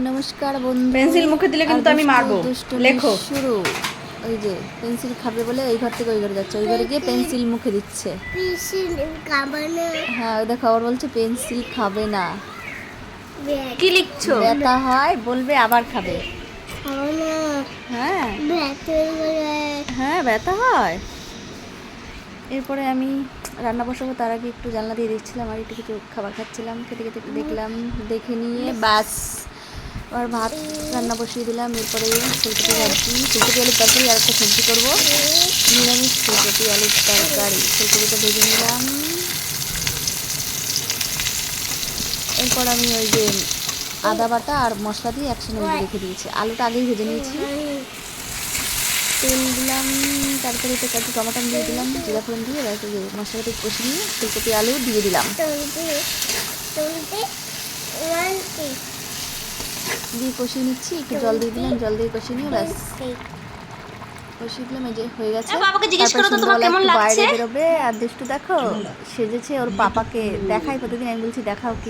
নমস্কার বন্ধু। পেন্সিল মুখে দিলে কিন্তু আমি মারবো। লেখো। শুরু। ওই যে পেন্সিল খাবে বলে এই ঘর থেকে ওই ঘরে যাচ্ছে, ওই ঘরে গিয়ে পেন্সিল মুখে দিচ্ছে। হ্যাঁ ওই দেখো, আবার বলছে পেন্সিল খাবে না। কি লিখছো? ব্যথা হয় বলবে, আবার খাবে। হ্যাঁ হ্যাঁ ব্যথা হয়। এরপরে আমি রান্না বসাবো, তার আগে একটু জানলা দিয়ে দিচ্ছিলাম আর একটু কিছু খাবার খাচ্ছিলাম। খেতে খেতে একটু দেখলাম, দেখে নিয়ে বাস আর ভাত রান্না বসিয়ে দিলাম। এরপরে ফুলকপি ভাজি, ফুলকপি আলুর তরকারি আর একটা সবজি করবো, নিরামিষ ফুলকপি আলুর তরকারি। ফুলকপিটা ভেজে নিলাম। এরপর আমি ওই যে আদা বাটা আর মশলা দিয়ে একসঙ্গে রেখে দিয়েছি। আলুটা আগেই ভেজে নিয়েছি। তেল দিলাম, তারপরে একটু টমেটো দিয়ে দিলাম, জিরা ফোড়ন দিয়ে মশলাটা কষিয়ে নিয়ে ফুলকপি আলু দিয়ে দিলাম, দিয়ে কষিয়ে নিচ্ছি। একটু জল দিয়ে দিলাম, জল দিয়ে কষিয়ে নিয়ে ব্যাস কষিয়ে দিলাম। এই যে হয়ে গেছে। তারপরে সন্ধ্যাবেলা একটু বাইরে বেরোবে। আর দুষ্টু দেখো সেজেছে ওর পাপাকে দেখাই, প্রতিদিন আমি বলছি দেখাও কি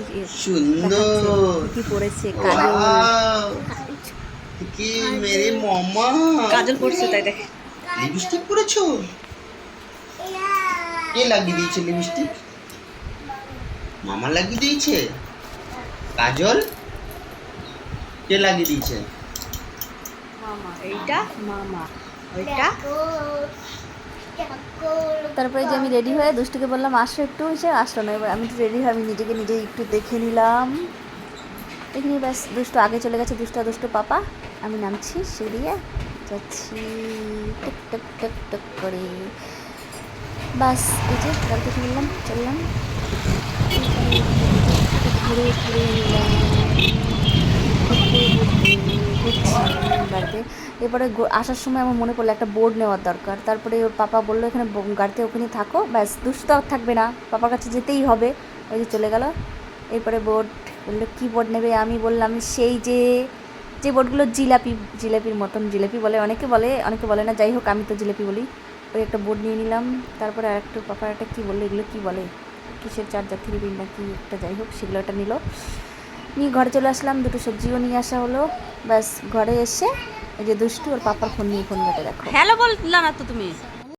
দেখাচ্ছে, কি পড়েছে। কাজল কি মেরে মামা কাজল পড়ছে তাই দেখে। লিপস্টিক পরেছো? কে লাগিয়ে দিয়েছে লিপস্টিক? মামা লাগিয়ে দিয়েছে। কাজল কে লাগিয়ে দিয়েছে? মামা এইটা, মামা ওইটা। তারপরে যে আমি রেডি হয়ে দুষ্টুকে বললাম আসো একটু, এসে আসলো না। এবার আমি একটু রেডি হয়ে আমি নিজেকে নিজে একটু দেখে নিলাম। দেখে নিয়ে ব্যাস দুষ্টু আগে চলে গেছে, দুষ্টু পাপা। আমি নামছি সিঁড়িয়ে, যাচ্ছি টুক টুক টুক টুক করে। বাস এই যে গাড়িতে চললাম ঘুরে ঘুরে নিলাম বাড়িতে। এরপরে আসার সময় আমার মনে পড়লো একটা বোর্ড নেওয়ার দরকার। তারপরে ওর পাপা বললো এখানে গাড়িতে ওখানে থাকো, ব্যাস দুষ্টু আর থাকবে না, পাপার কাছে যেতেই হবে। ওই যে চলে গেল। এরপরে বোর্ড বললো কী বোর্ড নেবে? আমি বললাম সেই যে বোর্ডগুলো জিলাপির মতন, জিলাপি বলে অনেকে বলে না, যাই হোক আমি তো জিলাপি বলি। ওই একটা বোর্ড নিয়ে নিলাম। তারপরে আর একটু পাপার একটা কী বললো, এগুলো কী বলে, কিসের চার্জার 3 পিন না কি একটা, যাই হোক সেগুলো একটা নিল। নিয়ে ঘরে চলে আসলাম, দুটো সবজিও নিয়ে আসা হলো। ব্যাস ঘরে এসে এই যে দুষ্টু ওর পাপার ফোন নিয়ে ফোন ঘাটে দেখো। হ্যালো বললা না তো তুমি।